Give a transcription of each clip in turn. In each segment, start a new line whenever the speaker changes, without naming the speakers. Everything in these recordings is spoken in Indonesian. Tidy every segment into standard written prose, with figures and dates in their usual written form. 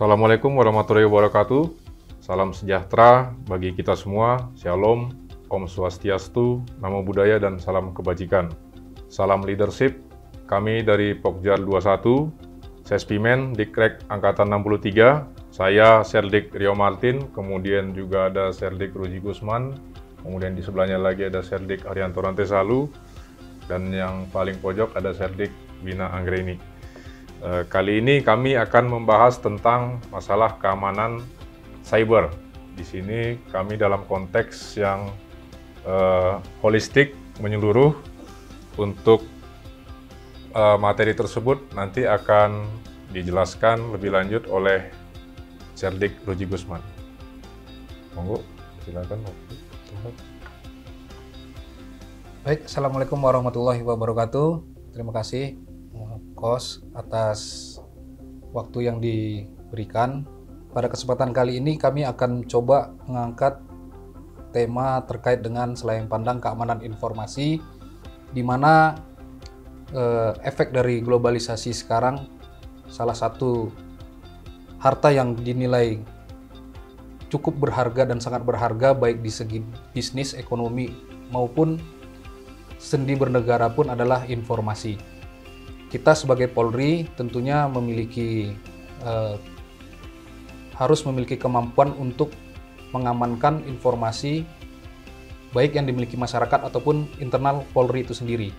Assalamualaikum warahmatullahi wabarakatuh. Salam sejahtera bagi kita semua. Shalom, Om Swastiastu, Namo Buddhaya, dan salam kebajikan. Salam leadership. Kami dari Pokjar 21, Sespimen, Dikrek Angkatan 63. Saya Serdik Rio Martin, kemudian juga ada Serdik Ruji Gusman, kemudian di sebelahnya lagi ada Serdik Haryanto Rantesalu, dan yang paling pojok ada Serdik Wina Anggreni. Kali ini kami akan membahas tentang masalah keamanan cyber. Di sini kami dalam konteks yang holistik, menyeluruh. Untuk materi tersebut nanti akan dijelaskan lebih lanjut oleh Serdik Ruji Gusman. Monggo, silakan.
Baik, Assalamualaikum warahmatullahi wabarakatuh. Terima kasih Kos atas waktu yang diberikan. Pada kesempatan kali ini kami akan coba mengangkat tema terkait dengan selayang pandang keamanan informasi, di mana efek dari globalisasi sekarang salah satu harta yang dinilai cukup berharga dan sangat berharga baik di segi bisnis, ekonomi maupun sendi bernegara pun adalah informasi. Kita sebagai Polri tentunya harus memiliki kemampuan untuk mengamankan informasi baik yang dimiliki masyarakat ataupun internal Polri itu sendiri.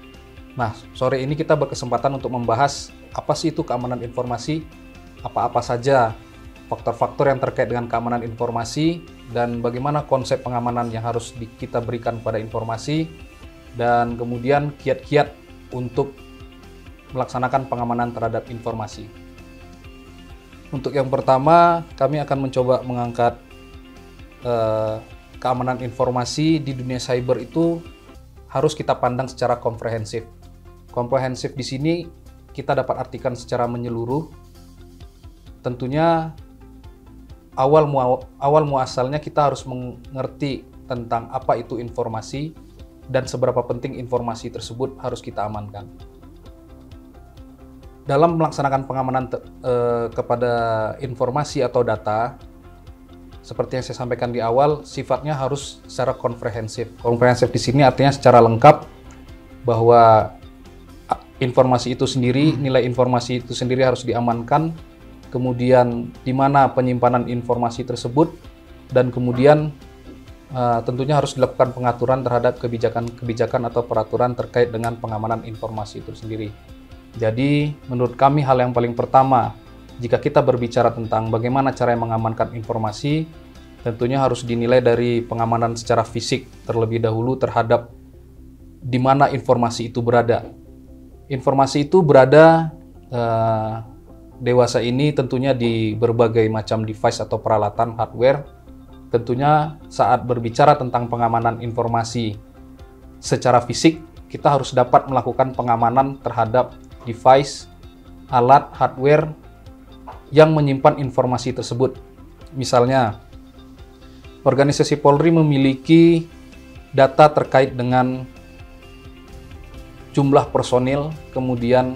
Nah, sore ini kita berkesempatan untuk membahas apa sih itu keamanan informasi, apa-apa saja faktor-faktor yang terkait dengan keamanan informasi, dan bagaimana konsep pengamanan yang harus kita berikan pada informasi, dan kemudian kiat-kiat untuk melaksanakan pengamanan terhadap informasi. Untuk yang pertama, kami akan mencoba mengangkat keamanan informasi di dunia cyber itu harus kita pandang secara komprehensif. Komprehensif di sini kita dapat artikan secara menyeluruh. Tentunya awal muasalnya kita harus mengerti tentang apa itu informasi dan seberapa penting informasi tersebut harus kita amankan. Dalam melaksanakan pengamanan kepada informasi atau data, seperti yang saya sampaikan di awal, sifatnya harus secara komprehensif. Komprehensif di sini artinya secara lengkap, bahwa informasi itu sendiri, nilai informasi itu sendiri harus diamankan, kemudian di mana penyimpanan informasi tersebut, dan kemudian tentunya harus dilakukan pengaturan terhadap kebijakan atau peraturan terkait dengan pengamanan informasi itu sendiri. Jadi, menurut kami hal yang paling pertama, jika kita berbicara tentang bagaimana cara mengamankan informasi, tentunya harus dinilai dari pengamanan secara fisik terlebih dahulu terhadap di mana informasi itu berada. Informasi itu berada dewasa ini tentunya di berbagai macam device atau peralatan hardware. Tentunya saat berbicara tentang pengamanan informasi secara fisik, kita harus dapat melakukan pengamanan terhadap device, alat, hardware yang menyimpan informasi tersebut. Misalnya, organisasi Polri memiliki data terkait dengan jumlah personil, kemudian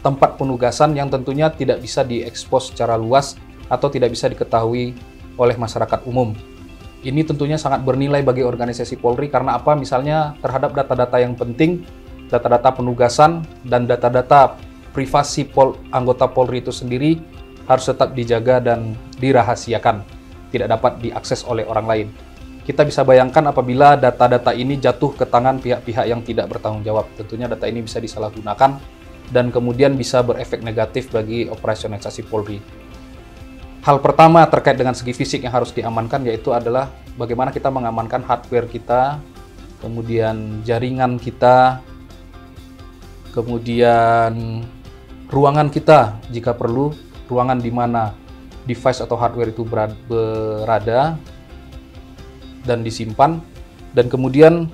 tempat penugasan yang tentunya tidak bisa diekspos secara luas atau tidak bisa diketahui oleh masyarakat umum. Ini tentunya sangat bernilai bagi organisasi Polri karena apa? Misalnya terhadap data-data yang penting, data-data penugasan dan data-data privasi anggota Polri itu sendiri harus tetap dijaga dan dirahasiakan, tidak dapat diakses oleh orang lain. Kita bisa bayangkan apabila data-data ini jatuh ke tangan pihak-pihak yang tidak bertanggung jawab, tentunya data ini bisa disalahgunakan dan kemudian bisa berefek negatif bagi operasionalisasi Polri. Hal pertama terkait dengan segi fisik yang harus diamankan yaitu adalah bagaimana kita mengamankan hardware kita, kemudian jaringan kita, kemudian ruangan kita jika perlu, ruangan di mana device atau hardware itu berada dan disimpan. Dan kemudian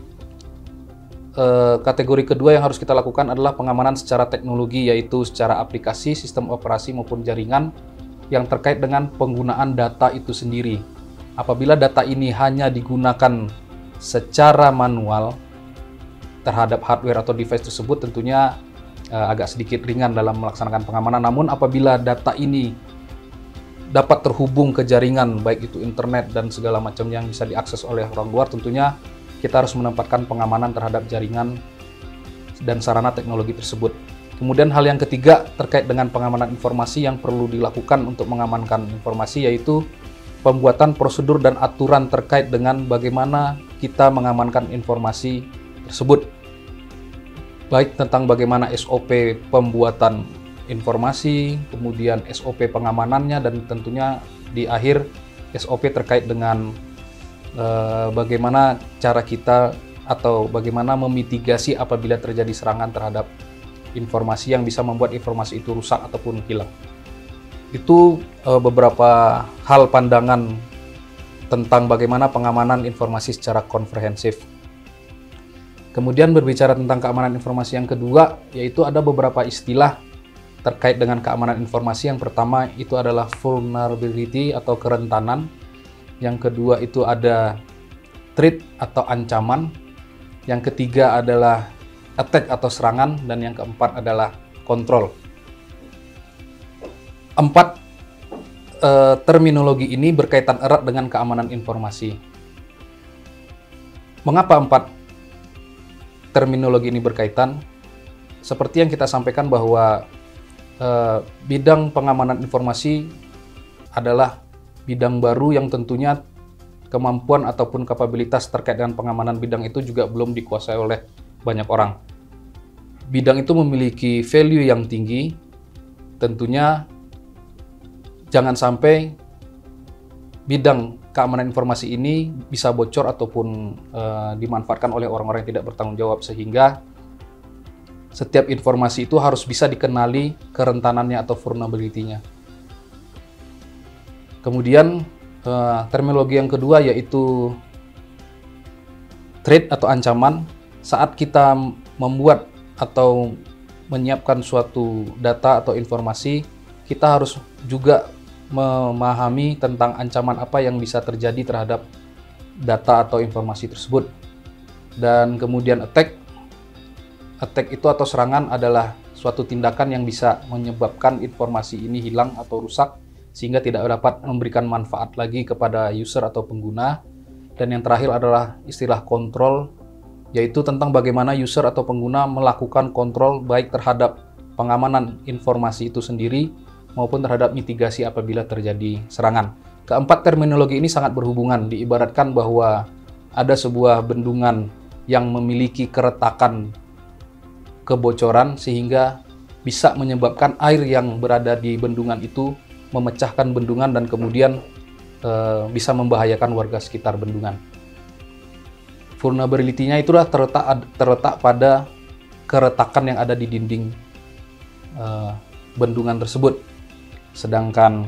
kategori kedua yang harus kita lakukan adalah pengamanan secara teknologi, yaitu secara aplikasi, sistem operasi maupun jaringan yang terkait dengan penggunaan data itu sendiri. Apabila data ini hanya digunakan secara manual terhadap hardware atau device tersebut, tentunya agak sedikit ringan dalam melaksanakan pengamanan. Namun apabila data ini dapat terhubung ke jaringan, baik itu internet dan segala macam yang bisa diakses oleh orang luar, tentunya kita harus menempatkan pengamanan terhadap jaringan dan sarana teknologi tersebut. Kemudian hal yang ketiga terkait dengan pengamanan informasi yang perlu dilakukan untuk mengamankan informasi, yaitu pembuatan prosedur dan aturan terkait dengan bagaimana kita mengamankan informasi tersebut. Baik tentang bagaimana SOP pembuatan informasi, kemudian SOP pengamanannya, dan tentunya di akhir SOP terkait dengan bagaimana cara kita atau bagaimana memitigasi apabila terjadi serangan terhadap informasi yang bisa membuat informasi itu rusak ataupun hilang. Itu beberapa hal pandangan tentang bagaimana pengamanan informasi secara komprehensif. Kemudian berbicara tentang keamanan informasi yang kedua, yaitu ada beberapa istilah terkait dengan keamanan informasi. Yang pertama itu adalah vulnerability atau kerentanan. Yang kedua itu ada threat atau ancaman. Yang ketiga adalah attack atau serangan, dan yang keempat adalah kontrol. Empat terminologi ini berkaitan erat dengan keamanan informasi. Mengapa empat terminologi ini berkaitan? Seperti yang kita sampaikan bahwa bidang pengamanan informasi adalah bidang baru yang tentunya kemampuan ataupun kapabilitas terkait dengan pengamanan bidang itu juga belum dikuasai oleh banyak orang. Bidang itu memiliki value yang tinggi, tentunya jangan sampai bidang keamanan informasi ini bisa bocor ataupun dimanfaatkan oleh orang-orang yang tidak bertanggung jawab, sehingga setiap informasi itu harus bisa dikenali kerentanannya atau vulnerability-nya. Kemudian terminologi yang kedua yaitu threat atau ancaman. Saat kita membuat atau menyiapkan suatu data atau informasi, kita harus juga memahami tentang ancaman apa yang bisa terjadi terhadap data atau informasi tersebut. Dan kemudian attack itu atau serangan adalah suatu tindakan yang bisa menyebabkan informasi ini hilang atau rusak sehingga tidak dapat memberikan manfaat lagi kepada user atau pengguna. Dan yang terakhir adalah istilah kontrol, yaitu tentang bagaimana user atau pengguna melakukan kontrol baik terhadap pengamanan informasi itu sendiri maupun terhadap mitigasi apabila terjadi serangan. Keempat terminologi ini sangat berhubungan, diibaratkan bahwa ada sebuah bendungan yang memiliki keretakan kebocoran sehingga bisa menyebabkan air yang berada di bendungan itu memecahkan bendungan dan kemudian bisa membahayakan warga sekitar bendungan. Vulnerability-nya itulah terletak pada keretakan yang ada di dinding bendungan tersebut. Sedangkan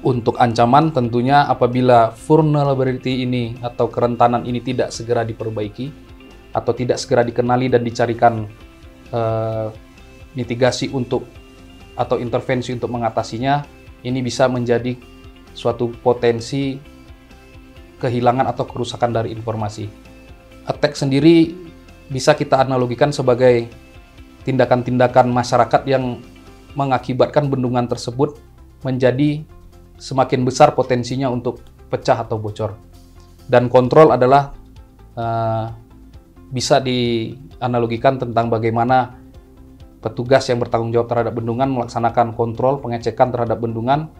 untuk ancaman tentunya apabila vulnerability ini atau kerentanan ini tidak segera diperbaiki atau tidak segera dikenali dan dicarikan mitigasi untuk atau intervensi untuk mengatasinya, ini bisa menjadi suatu potensi kehilangan atau kerusakan dari informasi. Attack sendiri bisa kita analogikan sebagai tindakan-tindakan masyarakat yang mengakibatkan bendungan tersebut menjadi semakin besar potensinya untuk pecah atau bocor. Dan kontrol adalah bisa dianalogikan tentang bagaimana petugas yang bertanggung jawab terhadap bendungan melaksanakan kontrol, pengecekan terhadap bendungan,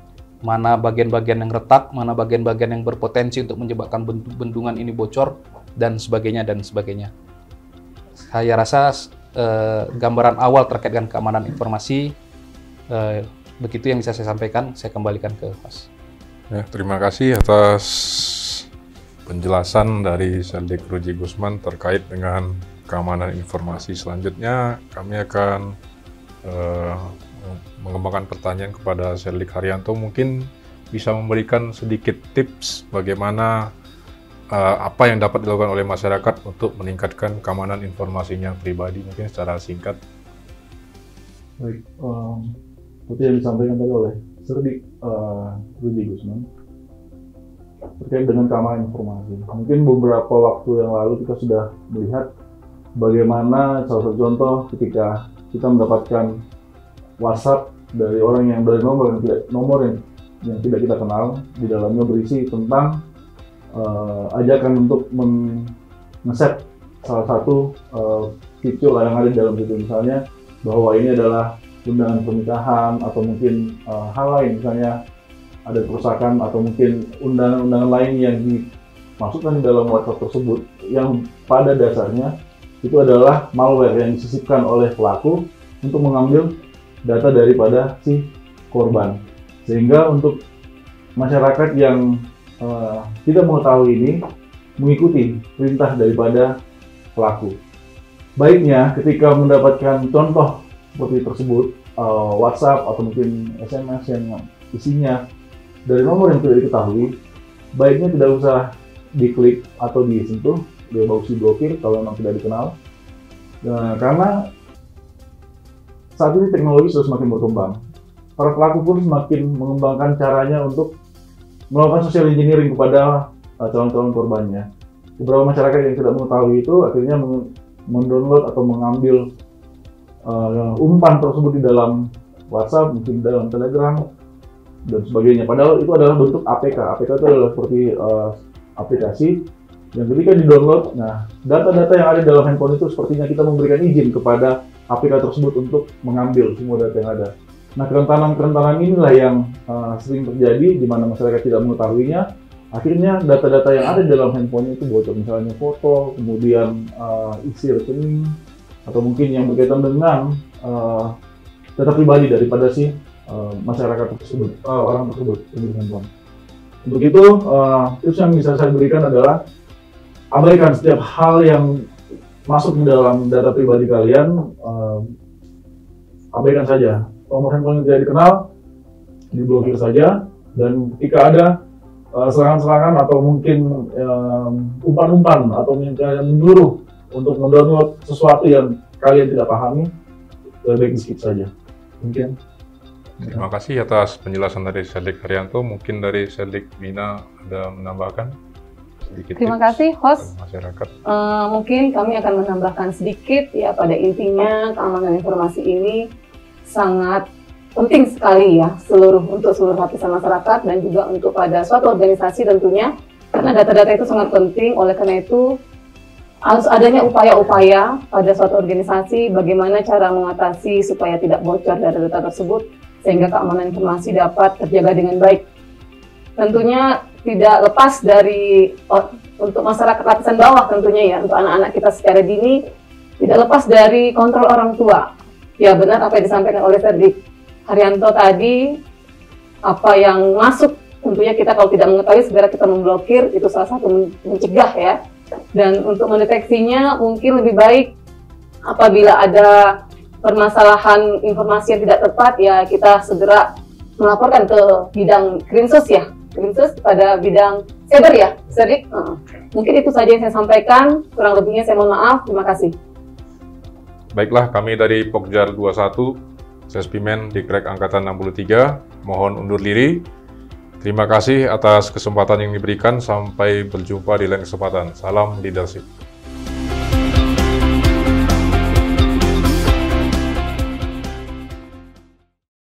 mana bagian-bagian yang retak, mana bagian-bagian yang berpotensi untuk menyebabkan bendungan ini bocor, dan sebagainya, dan sebagainya. Saya rasa gambaran awal terkait dengan keamanan informasi, begitu yang bisa saya sampaikan. Saya kembalikan ke Mas.
Ya, terima kasih atas penjelasan dari Seldik Ruji Gusman terkait dengan keamanan informasi. Selanjutnya kami akan mengembangkan pertanyaan kepada Seldik Haryanto. Mungkin bisa memberikan sedikit tips bagaimana apa yang dapat dilakukan oleh masyarakat untuk meningkatkan keamanan informasinya pribadi, mungkin secara singkat.
Baik, seperti yang disampaikan tadi oleh Seldik Ruji Gusman terkait dengan keamanan informasi. Mungkin beberapa waktu yang lalu kita sudah melihat bagaimana salah satu contoh ketika kita mendapatkan WhatsApp dari orang yang dari nomor yang yang tidak kita kenal. Di dalamnya berisi tentang ajakan untuk nge-set salah satu fitur yang ada di dalam situ, misalnya bahwa ini adalah undangan pernikahan atau mungkin hal lain, misalnya ada kerusakan atau mungkin undangan-undangan lain yang dimasukkan di dalam WhatsApp tersebut, yang pada dasarnya itu adalah malware yang disisipkan oleh pelaku untuk mengambil data daripada si korban. Sehingga untuk masyarakat yang tidak mengetahui ini, mengikuti perintah daripada pelaku. Baiknya ketika mendapatkan contoh seperti tersebut, WhatsApp atau mungkin SMS yang isinya dari nomor yang tidak diketahui, baiknya tidak usah diklik atau disentuh, dia bagus diblokir kalau memang tidak dikenal. Karena saat ini teknologi sudah semakin berkembang. Para pelaku pun semakin mengembangkan caranya untuk melakukan social engineering kepada calon-calon korbannya. Beberapa masyarakat yang tidak mengetahui itu akhirnya mendownload atau mengambil umpan tersebut di dalam WhatsApp, mungkin di dalam Telegram, dan sebagainya. Padahal itu adalah bentuk APK. APK itu adalah seperti aplikasi yang ketika di-download, nah data-data yang ada dalam handphone itu sepertinya kita memberikan izin kepada APK tersebut untuk mengambil semua data yang ada. Nah, kerentanan inilah yang sering terjadi di mana masyarakat tidak mengetahuinya. Akhirnya data-data yang ada di dalam handphone itu bocor, misalnya foto, kemudian isi rekening, atau mungkin yang berkaitan dengan data pribadi daripada si masyarakat tersebut, orang tersebut yang handphone. Untuk itu, tips yang bisa saya berikan adalah abaikan setiap hal yang masuk di dalam data pribadi kalian, abaikan saja. Nomor handphone yang tidak dikenal, diblokir saja. Dan ketika ada serangan-serangan atau mungkin umpan-umpan atau menyuruh untuk mendownload sesuatu yang kalian tidak pahami, lebih baik di-skip saja. Mungkin.
Terima kasih atas penjelasan dari Sedlik Haryanto. Mungkin dari Sedlik Bina ada menambahkan sedikit.
Terima kasih, host.
Masyarakat.
Mungkin kami akan menambahkan sedikit ya, pada intinya keamanan informasi ini sangat penting sekali ya untuk seluruh lapisan masyarakat dan juga untuk pada suatu organisasi tentunya, karena data-data itu sangat penting. Oleh karena itu harus adanya upaya-upaya pada suatu organisasi bagaimana cara mengatasi supaya tidak bocor data-data tersebut sehingga keamanan informasi dapat terjaga dengan baik. Tentunya tidak lepas dari untuk masyarakat lapisan bawah tentunya ya, untuk anak-anak kita secara dini, tidak lepas dari kontrol orang tua. Ya benar apa yang disampaikan oleh Sedlik Haryanto tadi, apa yang masuk tentunya kita kalau tidak mengetahui segera kita memblokir, itu salah satu mencegah ya. Dan untuk mendeteksinya mungkin lebih baik apabila ada permasalahan informasi yang tidak tepat ya kita segera melaporkan ke bidang Krimsus ya, Krimsus pada bidang cyber ya, Sedlik. Mungkin itu saja yang saya sampaikan, kurang lebihnya saya mohon maaf, terima kasih.
Baiklah, kami dari Pokjar 21, Sespimen Dikrek Angkatan 63, mohon undur diri. Terima kasih atas kesempatan yang diberikan, sampai berjumpa di lain kesempatan. Salam leadership.